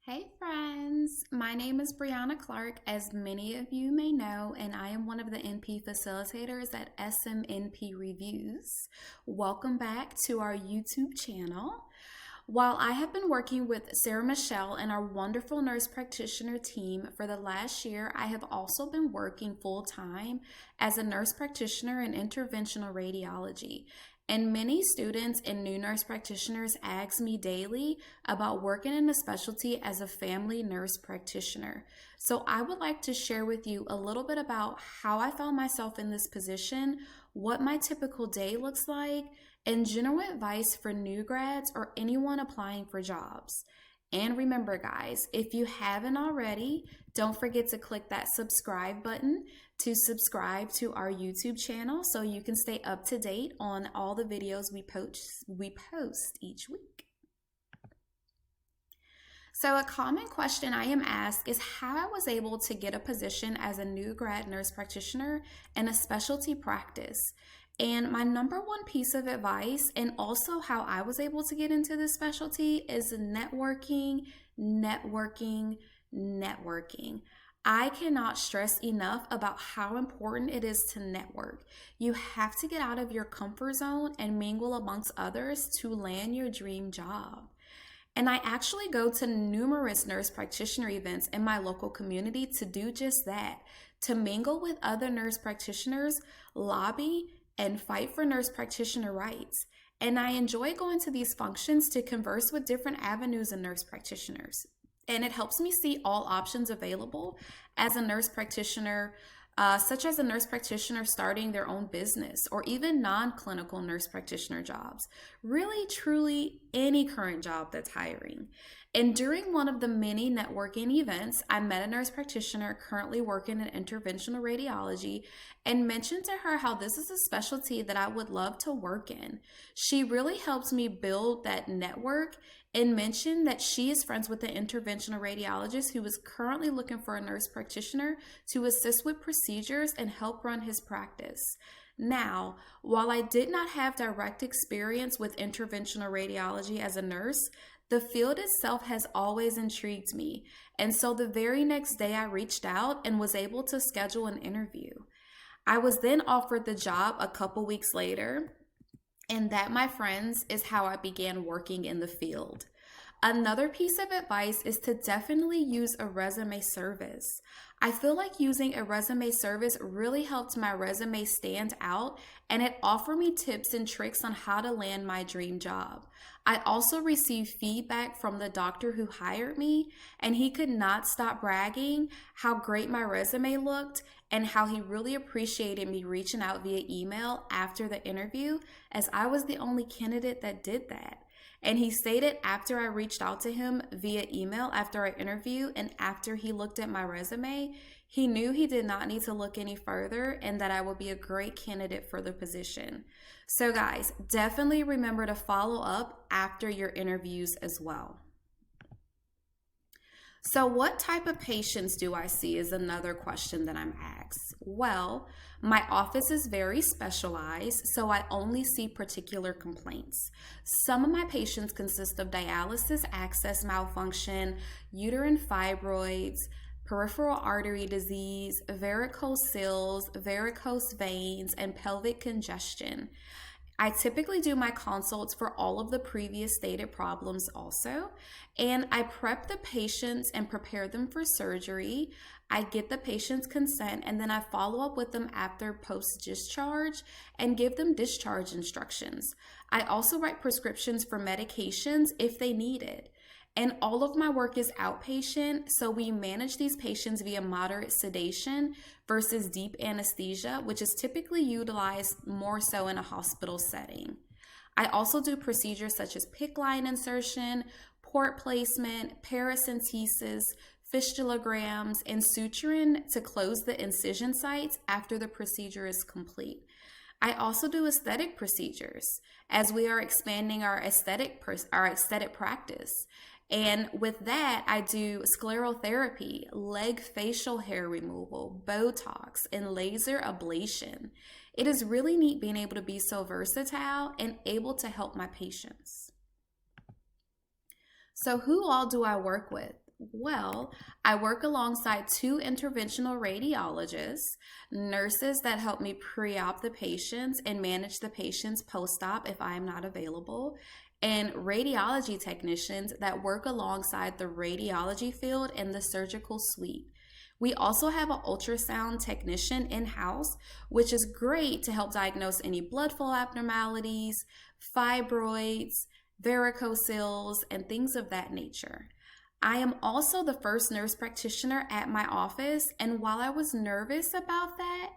Hey friends, my name is Briana Clark, as many of you may know, and I am one of the NP facilitators at SMNP Reviews. Welcome back to our YouTube channel. While I have been working with Sarah Michelle and our wonderful nurse practitioner team for the last year, I have also been working full-time as a nurse practitioner in interventional radiology. And many students and new nurse practitioners ask me daily about working in a specialty as a family nurse practitioner. So I would like to share with you a little bit about how I found myself in this position, what my typical day looks like, and general advice for new grads or anyone applying for jobs. And remember guys, if you haven't already, don't forget to click that subscribe button to subscribe to our YouTube channel so you can stay up to date on all the videos we post each week. So a common question I am asked is how I was able to get a position as a new grad nurse practitioner in a specialty practice. And my number one piece of advice, and also how I was able to get into this specialty, is networking, networking, networking. I cannot stress enough about how important it is to network. You have to get out of your comfort zone and mingle amongst others to land your dream job. And I actually go to numerous nurse practitioner events in my local community to do just that, to mingle with other nurse practitioners, lobby, and fight for nurse practitioner rights. And I enjoy going to these functions to converse with different avenues of nurse practitioners. And it helps me see all options available as a nurse practitioner, such as a nurse practitioner starting their own business or even non-clinical nurse practitioner jobs. Really, truly any current job that's hiring. And during one of the many networking events, I met a nurse practitioner currently working in interventional radiology and mentioned to her how this is a specialty that I would love to work in. She really helped me build that network and mentioned that she is friends with an interventional radiologist who is currently looking for a nurse practitioner to assist with procedures and help run his practice. Now, while I did not have direct experience with interventional radiology as a nurse, the field itself has always intrigued me, and so the very next day I reached out and was able to schedule an interview. I was then offered the job a couple weeks later, and that, my friends, is how I began working in the field. Another piece of advice is to definitely use a resume service. I feel like using a resume service really helped my resume stand out, and it offered me tips and tricks on how to land my dream job. I also received feedback from the doctor who hired me, and he could not stop bragging how great my resume looked and how he really appreciated me reaching out via email after the interview, as I was the only candidate that did that. And he stated after I reached out to him via email after our interview and after he looked at my resume, he knew he did not need to look any further and that I would be a great candidate for the position. So guys, definitely remember to follow up after your interviews as well. So what type of patients do I see is another question that I'm asked. Well, my office is very specialized, so I only see particular complaints. Some of my patients consist of dialysis access malfunction, uterine fibroids, peripheral artery disease, varicose cells, varicose veins, and pelvic congestion. I typically do my consults for all of the previous stated problems also, and I prep the patients and prepare them for surgery. I get the patient's consent, and then I follow up with them after post-discharge and give them discharge instructions. I also write prescriptions for medications if they need it. And all of my work is outpatient, so we manage these patients via moderate sedation versus deep anesthesia, which is typically utilized more so in a hospital setting. I also do procedures such as PICC line insertion, port placement, paracentesis, fistulograms, and suturing to close the incision sites after the procedure is complete. I also do aesthetic procedures as we are expanding our aesthetic practice. And with that, I do sclerotherapy, leg facial hair removal, Botox, and laser ablation. It is really neat being able to be so versatile and able to help my patients. So who all do I work with? Well, I work alongside two interventional radiologists, nurses that help me pre-op the patients and manage the patients post-op if I am not available, and radiology technicians that work alongside the radiology field and the surgical suite. We also have an ultrasound technician in-house, which is great to help diagnose any blood flow abnormalities, fibroids, varicocele, and things of that nature. I am also the first nurse practitioner at my office, and while I was nervous about that,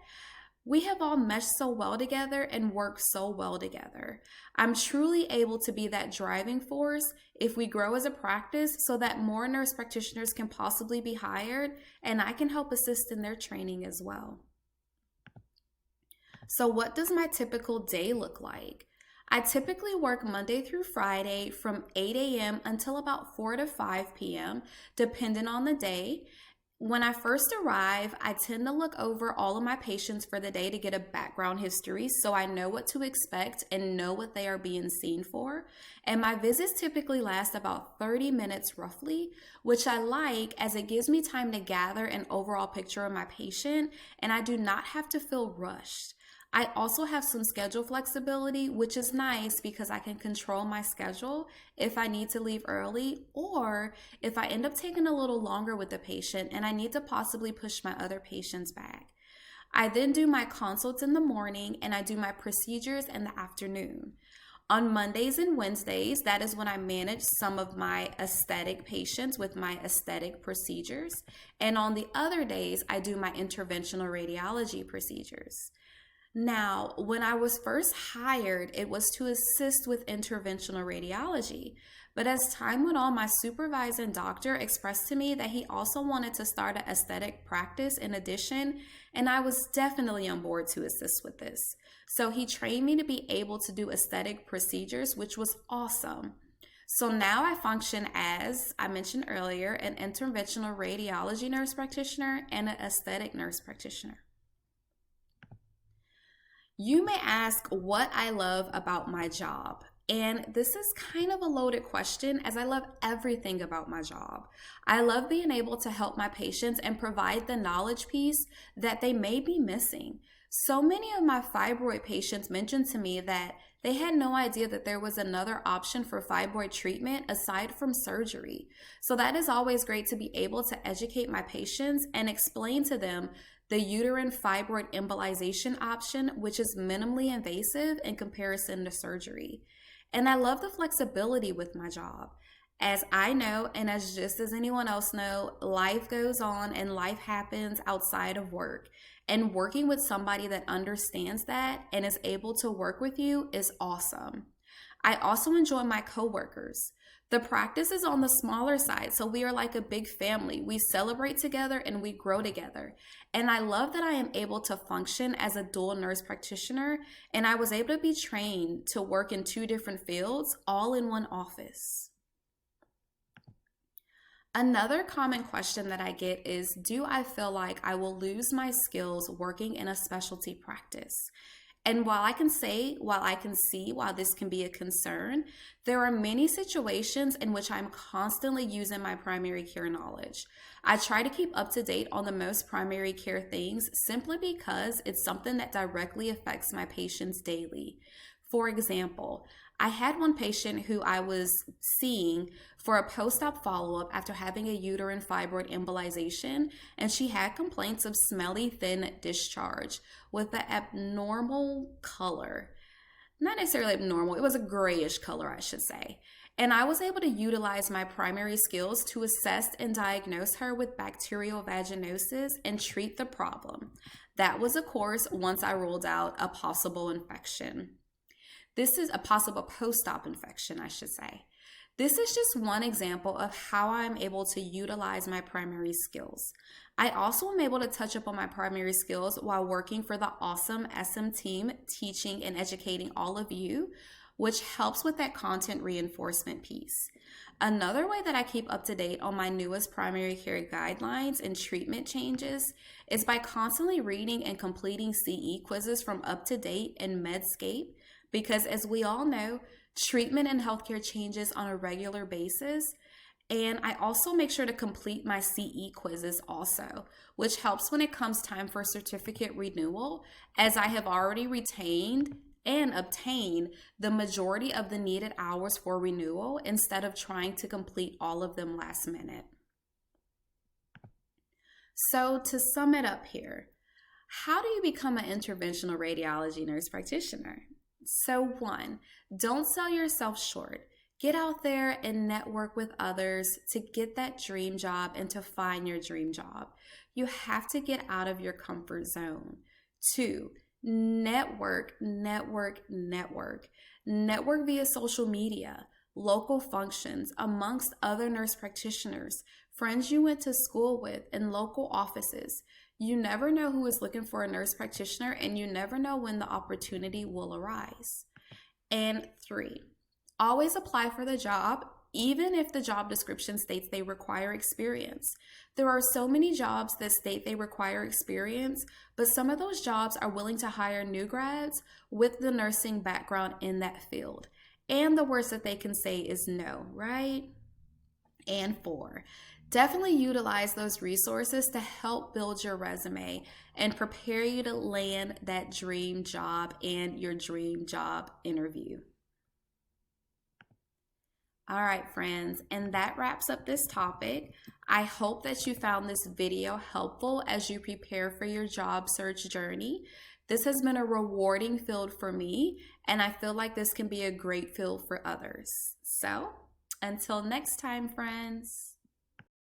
we have all meshed so well together and worked so well together. I'm truly able to be that driving force if we grow as a practice so that more nurse practitioners can possibly be hired, and I can help assist in their training as well. So what does my typical day look like? I typically work Monday through Friday from 8 a.m. until about 4 to 5 p.m., depending on the day. When I first arrive, I tend to look over all of my patients for the day to get a background history so I know what to expect and know what they are being seen for. And my visits typically last about 30 minutes roughly, which I like as it gives me time to gather an overall picture of my patient and I do not have to feel rushed. I also have some schedule flexibility, which is nice because I can control my schedule if I need to leave early or if I end up taking a little longer with the patient and I need to possibly push my other patients back. I then do my consults in the morning and I do my procedures in the afternoon. On Mondays and Wednesdays, that is when I manage some of my aesthetic patients with my aesthetic procedures. And on the other days, I do my interventional radiology procedures. Now, when I was first hired, it was to assist with interventional radiology. But as time went on, my supervising doctor expressed to me that he also wanted to start an aesthetic practice in addition, and I was definitely on board to assist with this. So he trained me to be able to do aesthetic procedures, which was awesome. So now I function as, I mentioned earlier, an interventional radiology nurse practitioner and an aesthetic nurse practitioner. You may ask what I love about my job. And this is kind of a loaded question as I love everything about my job. I love being able to help my patients and provide the knowledge piece that they may be missing. So many of my fibroid patients mentioned to me that they had no idea that there was another option for fibroid treatment aside from surgery. So that is always great to be able to educate my patients and explain to them the uterine fibroid embolization option, which is minimally invasive in comparison to surgery. And I love the flexibility with my job. As I know, and as just as anyone else know, life goes on and life happens outside of work. And working with somebody that understands that and is able to work with you is awesome. I also enjoy my coworkers. The practice is on the smaller side, so we are like a big family. We celebrate together and we grow together. And I love that I am able to function as a dual nurse practitioner, and I was able to be trained to work in two different fields, all in one office. Another common question that I get is, do I feel like I will lose my skills working in a specialty practice? And while I can see why this can be a concern, there are many situations in which I'm constantly using my primary care knowledge. I try to keep up to date on the most primary care things simply because it's something that directly affects my patients daily. For example, I had one patient who I was seeing for a post-op follow-up after having a uterine fibroid embolization, and she had complaints of smelly, thin discharge with an abnormal color. Not necessarily abnormal, it was a grayish color, I should say. And I was able to utilize my primary skills to assess and diagnose her with bacterial vaginosis and treat the problem. That was, of course, once I ruled out a possible infection. This is a possible post-op infection, I should say. This is just one example of how I'm able to utilize my primary skills. I also am able to touch up on my primary skills while working for the awesome SM team, teaching and educating all of you, which helps with that content reinforcement piece. Another way that I keep up to date on my newest primary care guidelines and treatment changes is by constantly reading and completing CE quizzes from Up to Date and Medscape, because as we all know, treatment and healthcare changes on a regular basis. And I also make sure to complete my CE quizzes also, which helps when it comes time for certificate renewal, as I have already retained and obtained the majority of the needed hours for renewal instead of trying to complete all of them last minute. So to sum it up here, how do you become an interventional radiology nurse practitioner? So 1, don't sell yourself short. Get out there and network with others to get that dream job and to find your dream job. You have to get out of your comfort zone. 2, network via social media, local functions, amongst other nurse practitioners, friends you went to school with, and local offices. You never know who is looking for a nurse practitioner, and you never know when the opportunity will arise. And 3, always apply for the job, even if the job description states they require experience. There are so many jobs that state they require experience, but some of those jobs are willing to hire new grads with the nursing background in that field. And the worst that they can say is no, right? And 4, definitely utilize those resources to help build your resume and prepare you to land that dream job and your dream job interview. All right, friends, and that wraps up this topic. I hope that you found this video helpful as you prepare for your job search journey. This has been a rewarding field for me, and I feel like this can be a great field for others. So, until next time, friends.